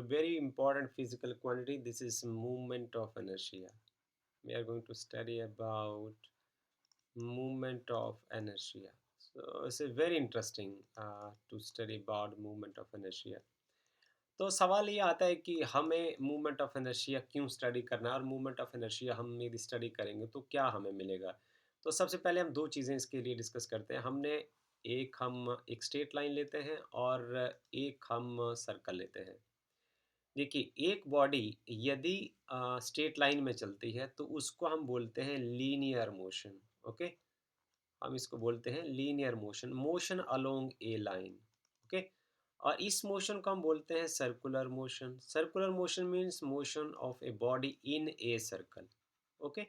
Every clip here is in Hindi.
very important physical quantity. This is movement of inertia. We are going to study about movement of inertia. So it's a very interesting to study about movement of inertia. तो सवाल ये आता है कि हमें मूवमेंट ऑफ इनर्शिया क्यों स्टडी करना है और मूवमेंट ऑफ इनर्शिया हम यदि स्टडी करेंगे तो क्या हमें मिलेगा। तो सबसे पहले हम दो चीज़ें इसके लिए डिस्कस करते हैं। हम एक स्ट्रेट लाइन लेते हैं और एक हम सर्कल लेते हैं। देखिए एक बॉडी यदि स्ट्रेट लाइन में चलती है तो उसको हम बोलते हैं लीनियर मोशन। ओके, हम इसको बोलते हैं लीनियर मोशन, मोशन अलोंग ए लाइन। ओके, और इस मोशन को हम बोलते हैं circular motion. Circular motion means motion of a body in a circle. Okay,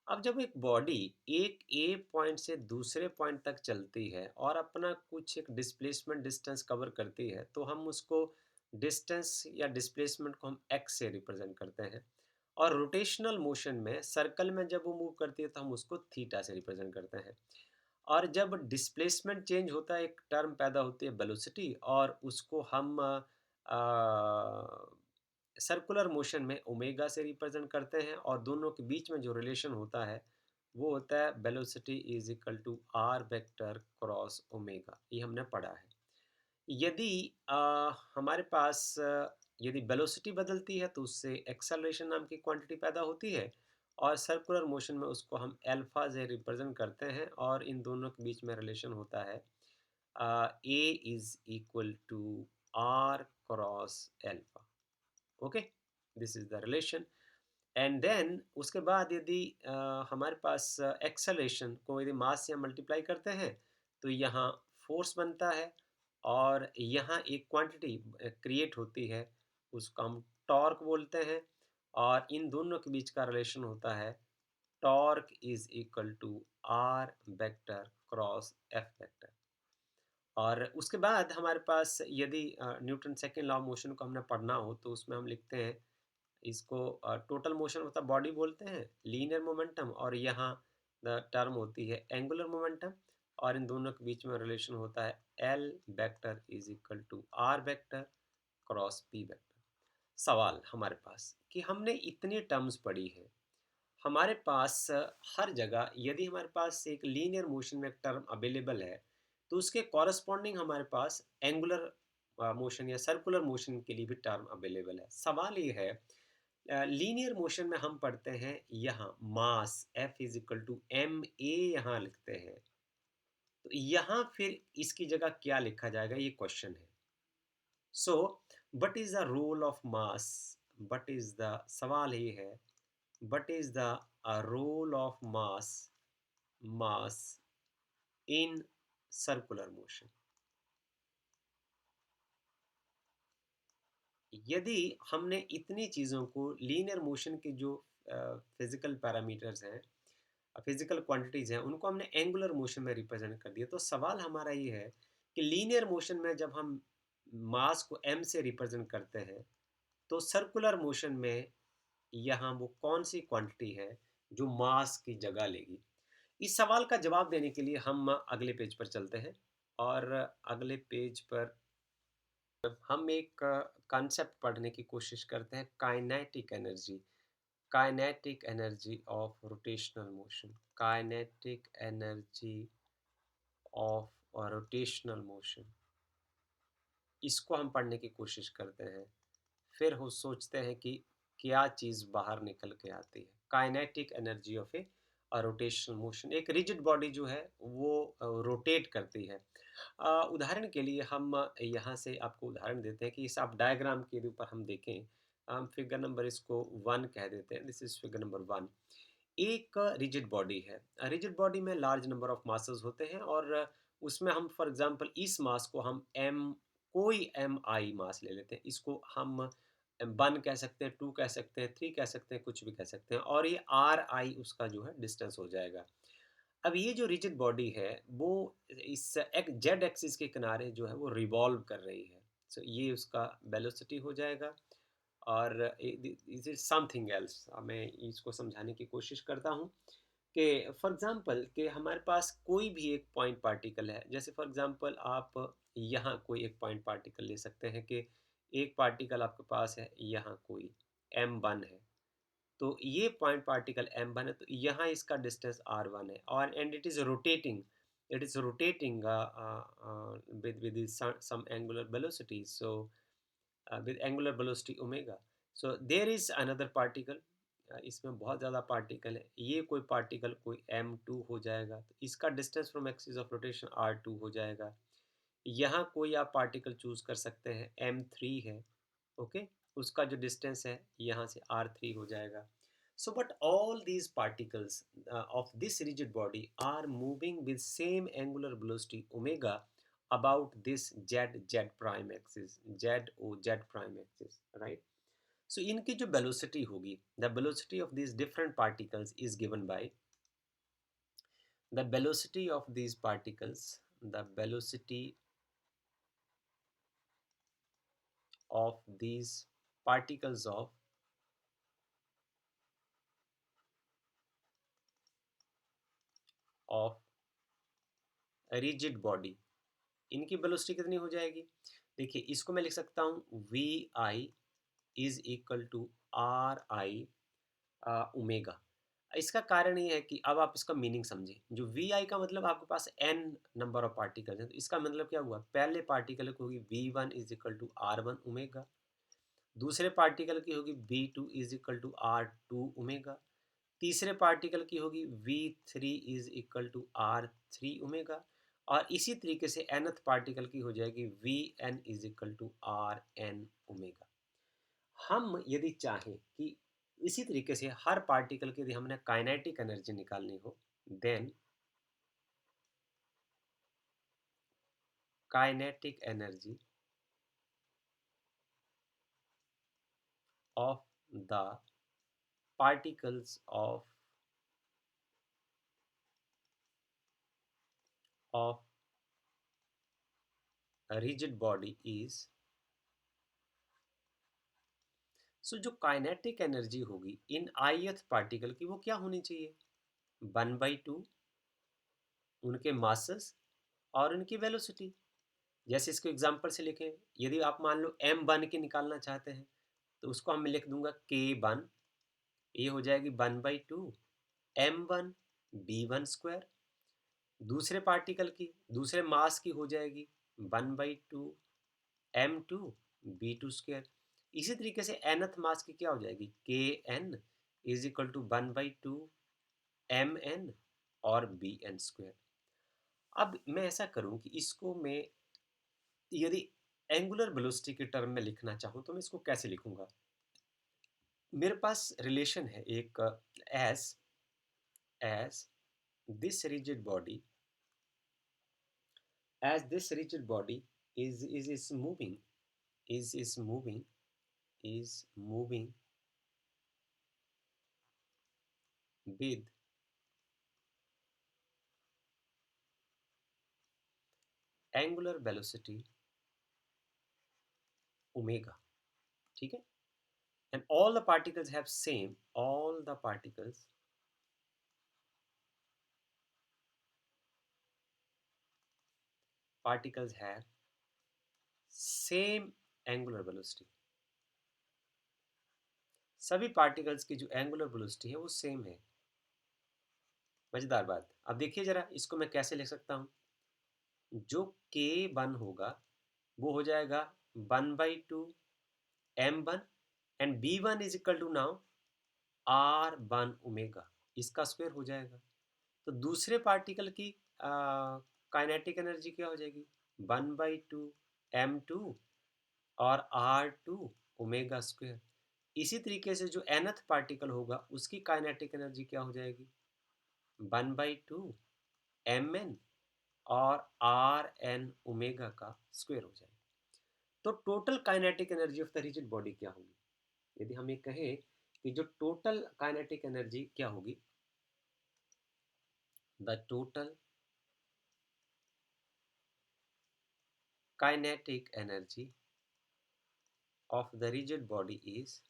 अब जब एक बॉडी एक ए पॉइंट से दूसरे पॉइंट तक चलती है और अपना कुछ एक डिस्प्लेसमेंट डिस्टेंस कवर करती है तो हम उसको डिस्टेंस या डिस्प्लेसमेंट को हम एक्स से रिप्रेजेंट करते हैं। और रोटेशनल मोशन में सर्कल में जब वो मूव करती है तो हम उसको थीटा से रिप्रेजेंट करते हैं। और जब डिस्प्लेसमेंट चेंज होता है एक टर्म पैदा होती है वेलोसिटी, और उसको हम सर्कुलर मोशन में ओमेगा से रिप्रेजेंट करते हैं और दोनों के बीच में जो रिलेशन होता है वो होता है velocity is equal to r vector cross omega. ये हमने पढ़ा है। यदि हमारे पास यदि वेलोसिटी बदलती है तो उससे एक्सेलरेशन नाम की क्वांटिटी पैदा होती है, और सर्कुलर मोशन में उसको हम अल्फा से रिप्रेजेंट करते हैं और इन दोनों के बीच में रिलेशन होता है A is equal to R cross alpha. Okay, this is the relation. And then उसके बाद यदि हमारे पास एक्सेलरेशन को यदि मास से मल्टीप्लाई करते हैं तो यहाँ फोर्स बनता है और यहाँ एक क्वांटिटी क्रिएट होती है, उसको हम टॉर्क बोलते हैं। और इन दोनों के बीच का रिलेशन होता है torque is equal to r vector cross F vector. और उसके बाद हमारे पास यदि Newton second law of motion को हमने पढ़ना हो तो उसमें हम लिखते हैं इसको टोटल मोशन होता है बॉडी बोलते हैं, लीनियर मोमेंटम, और यहाँ द टर्म होती है एंगुलर मोमेंटम। और इन दोनों के बीच में रिलेशन होता है L vector is equal to r vector cross p vector. सवाल हमारे पास कि हमने इतनी टर्म्स पढ़ी है, हमारे पास हर जगह यदि हमारे पास एक लीनियर मोशन में एक टर्म अवेलेबल है तो उसके कॉरस्पॉन्डिंग हमारे पास एंगुलर मोशन या सर्कुलर मोशन के लिए भी टर्म अवेलेबल है। सवाल ये है लीनियर मोशन में हम पढ़ते हैं यहाँ mass F is equal to M A यहाँ लिखते हैं, तो यहाँ फिर इसकी जगह क्या लिखा जाएगा ये क्वेश्चन है। So but is the role of mass, but is the सवाल ये है what is the role of mass in circular motion। यदि हमने इतनी चीज़ों को लीनियर मोशन के जो फिजिकल पैरामीटर्स हैं, फिजिकल क्वांटिटीज़ हैं, उनको हमने एंगुलर मोशन में रिप्रेजेंट कर दिया, तो सवाल हमारा ये है कि लीनियर मोशन में जब हम मास को एम से रिप्रेजेंट करते हैं तो सर्कुलर मोशन में यहाँ वो कौन सी क्वांटिटी है जो मास की जगह लेगी। इस सवाल का जवाब देने के लिए हम अगले पेज पर चलते हैं। और अगले पेज पर हम एक कॉन्सेप्ट पढ़ने की कोशिश करते हैं, kinetic energy. Kinetic energy of rotational motion, kinetic energy of rotational motion, इसको हम पढ़ने की कोशिश करते हैं। फिर हम सोचते हैं कि क्या चीज़ बाहर निकल के आती है। Kinetic energy of A rotational motion, एक रिजिड बॉडी जो है वो रोटेट करती है। उदाहरण के लिए हम यहाँ से आपको उदाहरण देते हैं कि इस आप डायग्राम के ऊपर हम देखें, हम फिगर नंबर इसको 1 कह देते हैं, दिस इज फिगर नंबर 1। एक रिजिड बॉडी है, रिजिड बॉडी में लार्ज नंबर ऑफ मासेस होते हैं और उसमें हम फॉर एग्जांपल इस मास को हम एम, कोई एम आई मास ले लेते हैं, इसको हम 1 कह सकते हैं, 2 कह सकते हैं, 3 कह सकते हैं, कुछ भी कह सकते हैं, और ये आर आई उसका जो है डिस्टेंस हो जाएगा। अब ये जो रिजिड बॉडी है वो इस एक जेड एक्सिस के किनारे जो है वो रिवॉल्व कर रही है। सो ये उसका वेलोसिटी हो जाएगा। और इज इज समथिंग एल्स, मैं इसको समझाने की कोशिश करता हूँ कि फॉर एग्जांपल कि हमारे पास कोई भी एक पॉइंट पार्टिकल है, जैसे फॉर एग्जांपल आप यहाँ कोई एक पॉइंट पार्टिकल ले सकते हैं कि एक पार्टिकल आपके पास है यहाँ कोई m1 है, तो ये पॉइंट पार्टिकल m1 है, तो यहाँ इसका डिस्टेंस r1 है और and it is rotating with some angular velocity, so with angular velocity omega, so there is another particle, इसमें बहुत ज़्यादा पार्टिकल है, ये कोई पार्टिकल कोई m2 हो जाएगा, तो इसका distance from axis of rotation r2 हो जाएगा। यहाँ कोई आप पार्टिकल चूज कर सकते हैं, m3 है, ओके, उसका जो डिस्टेंस है यहाँ से r3 हो जाएगा। So but all these particles of this rigid body are moving with same angular velocity omega about this Z prime axis, Z prime axis, right. So इनकी जो वेलोसिटी होगी, the velocity of these different particles is given by the velocity of these particles, the velocity of these particles of rigid body, इनकी वेलोसिटी कितनी हो जाएगी? देखिए इसको मैं लिख सकता हूँ V I is equal to r I omega. इसका कारण ये है कि अब आप इसका मीनिंग समझें, जो वी आई का मतलब आपके पास एन नंबर ऑफ पार्टिकल हैं, तो इसका मतलब क्या हुआ, पहले पार्टिकल की होगी v one is equal to r one omega, दूसरे पार्टिकल की होगी v two is equal to r two omega, तीसरे पार्टिकल की होगी V3 is equal to R3 omega, और इसी तरीके से nth पार्टिकल की हो जाएगी Vn is equal to Rn omega. हम यदि चाहें कि इसी तरीके से हर पार्टिकल की यदि हमने काइनेटिक एनर्जी निकालनी हो, then kinetic energy of the particles of rigid body is, so जो काइनेटिक एनर्जी होगी इन ith पार्टिकल की वो क्या होनी चाहिए, 1/2 उनके मासेस और उनकी वेलोसिटी। जैसे इसको एग्जांपल से लिखें, यदि आप मान लो m1 की निकालना चाहते हैं, तो उसको हम लिख दूंगा k1, ये हो जाएगी 1/2 m1 b1 स्क्वायर, दूसरे पार्टिकल की दूसरे मास की हो जाएगी 1/2 m2 b2 स्क्वायर। इसी तरीके से nth मास की क्या हो जाएगी, kn is equal to 1/2 mn और bn स्क्वायर। अब मैं ऐसा करूं कि इसको मैं यदि एंगुलर वेलोसिटी के टर्म में लिखना चाहूँ तो मैं इसको कैसे लिखूंगा, मेरे पास रिलेशन है एक, as as this rigid body, as this rigid body is moving, is is moving with angular velocity omega, ठीक है, and all the particles have same, all the particles have same angular velocity, सभी पार्टिकल्स की जो एंगुलर वेलोसिटी है वो सेम है। मजेदार बात, अब देखिए जरा इसको मैं कैसे लिख सकता हूँ, जो k1 होगा वो हो जाएगा 1/2 m1 and b1 is equal to now r1 omega, इसका स्क्वायर हो जाएगा। तो दूसरे पार्टिकल की काइनेटिक एनर्जी क्या हो जाएगी, 1/2 m2 और r2 ओमेगा स्क्वायर। इसी तरीके से जो nth पार्टिकल होगा उसकी काइनेटिक एनर्जी क्या हो जाएगी, 1/2 mn और rn ओमेगा का स्क्वायर हो जाएगा। तो total kinetic energy of the rigid body क्या होगी, यदि हम ये कहें कि जो टोटल काइनेटिक एनर्जी क्या होगी, the total kinetic energy of the rigid body is,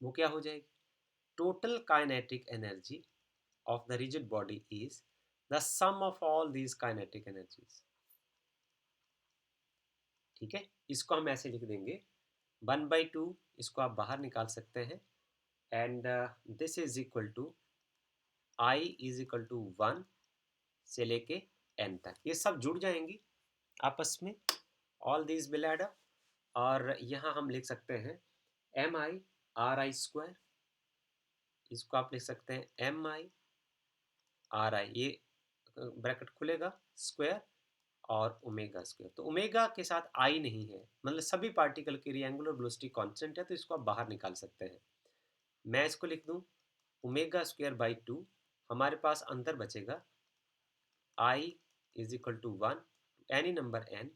वो क्या हो जाएगी, total kinetic energy of the rigid body is the sum of all these kinetic energies. ठीक है, इसको हम ऐसे लिख देंगे 1/2, इसको आप बाहर निकाल सकते हैं, and this is equal to I is equal to 1 से लेके n तक, ये सब जुड़ जाएंगी आपस में, all these will add up. और यहाँ हम लिख सकते हैं m I R i square, इसको आप लिख सकते हैं एम आई आर आई, ये ब्रैकेट खुलेगा स्क्वायर और ओमेगा स्क्वायर। तो ओमेगा के साथ आई नहीं है, मतलब सभी पार्टिकल की एंगुलर वेलोसिटी कांस्टेंट है, तो इसको आप बाहर निकाल सकते हैं। मैं इसको लिख दूं ओमेगा स्क्वायर बाई 2, हमारे पास अंतर बचेगा I is equal to 1 any number n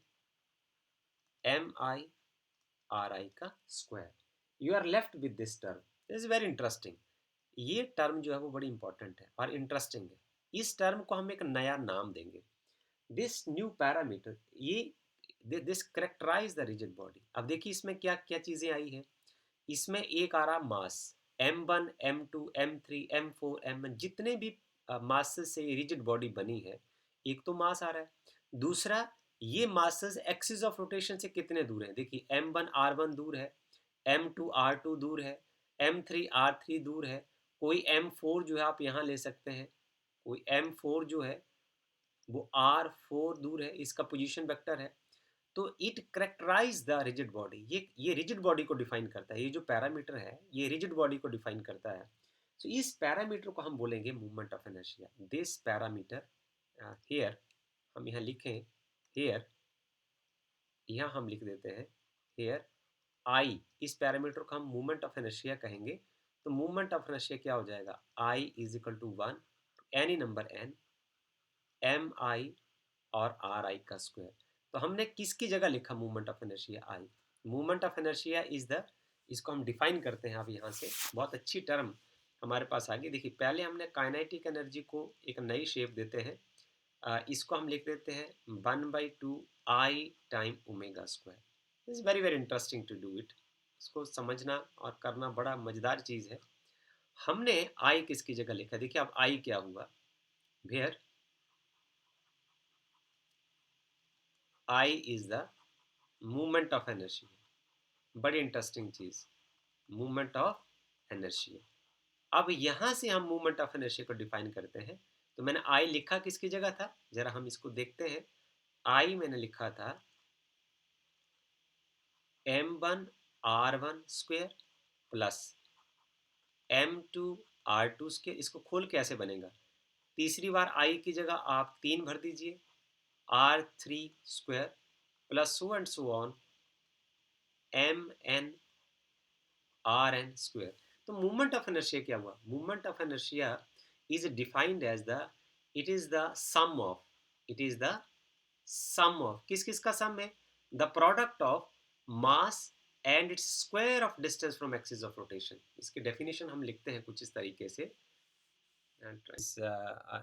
M I R I का square. You are left with this term, this is very interesting. ये टर्म जो है वो बड़ी इंपॉर्टेंट है और इंटरेस्टिंग है। इस टर्म को हम एक नया नाम देंगे, दिस न्यू पैरामीटर, ये this characterise the rigid body. अब देखिए इसमें क्या क्या चीजें आई है। इसमें एक आ रहा मास m1 m2 m3 m4 m1, जितने भी मासेस से रिजिड बॉडी बनी है, एक तो मास आ रहा है। दूसरा, ये मासेस एक्सिस ऑफ रोटेशन से कितने दूर है, देखिए m1 r1 दूर है, m2 r2 दूर है, m3 r3 दूर है, कोई m4 जो है आप यहाँ ले सकते हैं, कोई m4 जो है वो r4 दूर है, इसका पोजीशन वेक्टर है। तो it characterise the rigid body, ये रिजिड बॉडी को डिफाइन करता है, ये जो पैरामीटर है ये रिजिड बॉडी को डिफाइन करता है। सो इस पैरामीटर को हम बोलेंगे movement of inertia. This parameter here, हम यहाँ लिखें हियर, यहाँ हम लिख देते हैं हियर आई, इस पैरामीटर को हम मूवमेंट ऑफ इनर्शिया कहेंगे। तो मूवमेंट ऑफ इनर्शिया क्या हो जाएगा, I is equal to 1 any number n M I और आर आई का स्क्वायर। तो हमने किसकी जगह लिखा movement of inertia I, movement of inertia is the, इसको हम डिफाइन करते हैं अब यहाँ से, बहुत अच्छी टर्म हमारे पास आ गई। देखिए पहले हमने काइनेटिक एनर्जी को एक नई शेप देते हैं, इसको हम लिख देते हैं 1/2 I time omega square. Is very very interesting to do it, इसको समझना और करना बड़ा मज़ेदार चीज़ है। हमने आई किसकी जगह लिखा, देखिए अब आई क्या हुआ, where I is the movement of energy, बड़ी इंटरेस्टिंग चीज, मूवमेंट ऑफ एनर्जी। अब यहां से हम मूवमेंट ऑफ एनर्जी को डिफाइन करते हैं। तो मैंने आई लिखा किसकी जगह था, जरा हम इसको देखते हैं। आई मैंने लिखा था m1 r1 square plus m2 r2 square. इसको खोल के ऐसे बनेगा, तीसरी बार आई की जगह आप 3 भर दीजिए, r3 square plus so and so on mn r n square. तो मूवमेंट ऑफ इनर्शिया क्या हुआ, movement of inertia is defined as the, it is the sum of, it is the sum of, किस किस का सम है, the product of mass and its square of distance from axis of rotation. इसकी डेफिनेशन हम लिखते हैं कुछ इस तरीके से,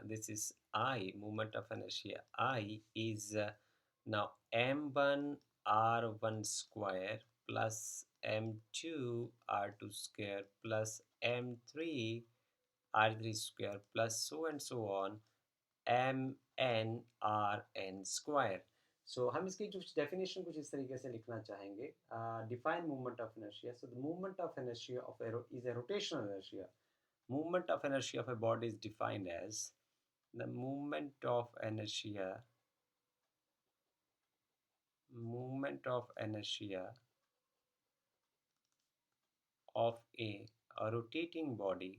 this is I, moment of inertia. I is now m1 r1 square plus m2 r2 square plus m3 r3 square plus so and so on mn rn square. So हम इसकी कुछ डेफिनेशन कुछ इस तरीके से लिखना चाहेंगे, define movement of inertia. So the movement of inertia of is a rotational inertia. Movement of inertia of a body is defined as the movement of inertia of a rotating body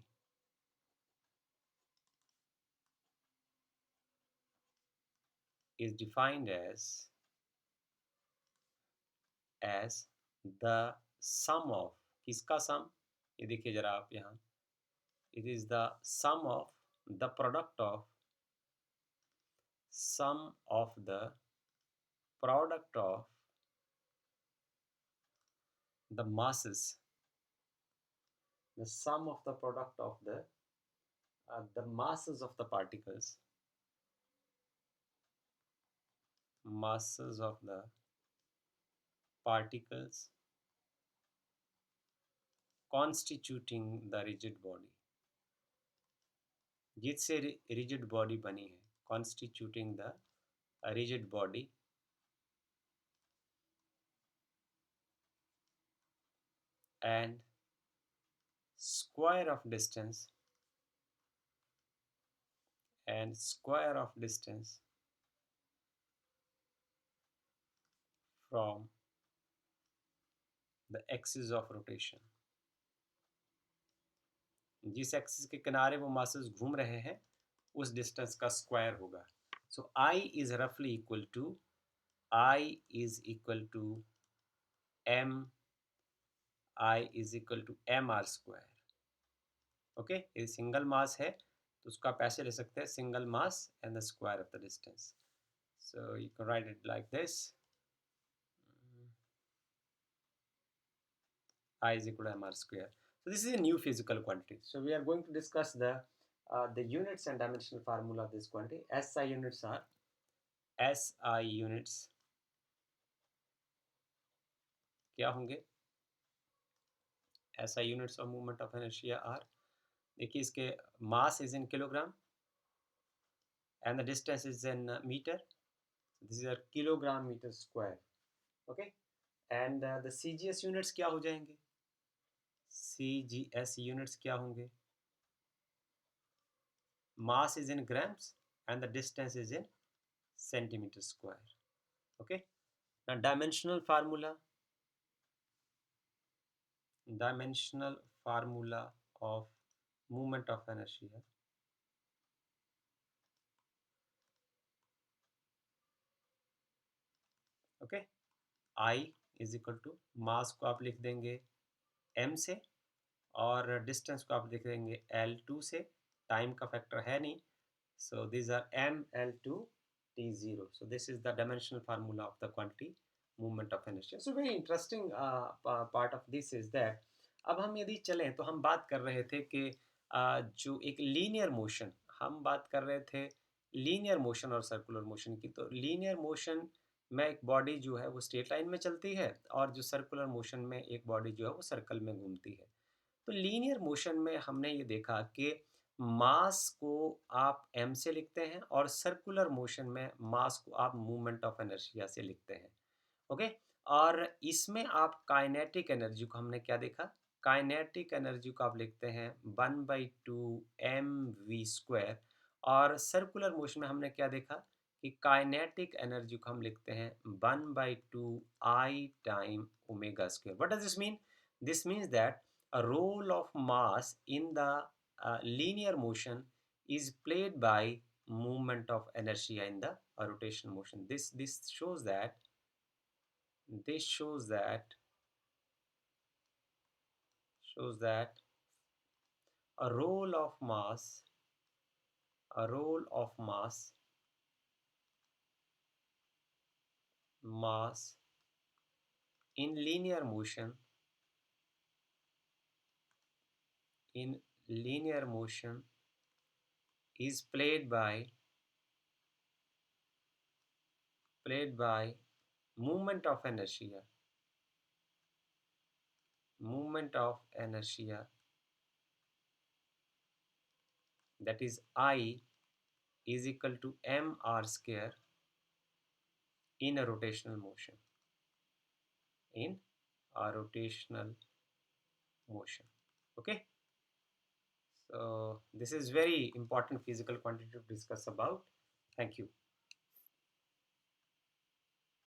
is defined as the sum of, किसका sum, ये देखिए जरा आप यहाँ, it is the sum of the product of sum of the product of the masses, the sum of the product of the masses of the particles, masses of the particles constituting the rigid body, जिससे रिजिड बॉडी बनी है, constituting the rigid body and square of distance square of distance from the axis of rotation. जिस एक्सिस के किनारे वो मासेस घूम रहे हैं उस डिस्टेंस का स्क्वायर होगा. सो आई इज रफली equal to m I is equal to m r square. Okay, ये सिंगल मास है तो उसको आप ऐसे ले सकते हैं, single mass and the square of the distance. So you can write it like this. I is equal to mr square. So this is a new physical quantity. So we are going to discuss the units and dimensional formula of this quantity. SI units are क्या होंगे? SI units of movement of inertia are, देखिए इसके mass is in kilogram and the distance is in meter. This is a kilogram meter square. Okay, and the CGS units क्या हो जाएंगे? CGS units क्या होंगे? Mass is in grams and the distance is in centimeter square. Okay, now dimensional formula of movement of inertia. Okay, I is equal to मास को आप लिख देंगे m से और डिस्टेंस को आप लिख देंगे L2 से. टाइम का फैक्टर है नहीं, so these are m L2 T0. So this is the dimensional formula of the quantity movement of inertia. So very interesting part of this is that अब हम यदि चलें तो हम बात कर रहे थे कि जो एक लीनियर मोशन, हम बात कर रहे थे लीनियर मोशन और सर्कुलर मोशन की. तो लीनियर मोशन में एक बॉडी जो है वो स्ट्रेट लाइन में चलती है और जो सर्कुलर मोशन में एक बॉडी जो है वो सर्कल में घूमती है. तो लीनियर मोशन में हमने ये देखा कि मास को आप m से लिखते हैं और सर्कुलर मोशन में मास को आप मूवमेंट ऑफ इनर्शिया से लिखते हैं. ओके, और इसमें आप काइनेटिक एनर्जी को हमने क्या देखा? काइनेटिक एनर्जी को आप लिखते हैं 1/2 mv². और सर्कुलर मोशन में हमने क्या देखा कि काइनेटिक एनर्जी को हम लिखते हैं 1/2 I time omega square. What does this mean? This means that a role of mass in the linear motion is played by movement of inertia in the rotational motion. This shows that this shows that a role of mass mass in linear motion is played by movement of inertia that is I is equal to mr square in a rotational motion. Okay, so this is very important physical quantity to discuss about. Thank you.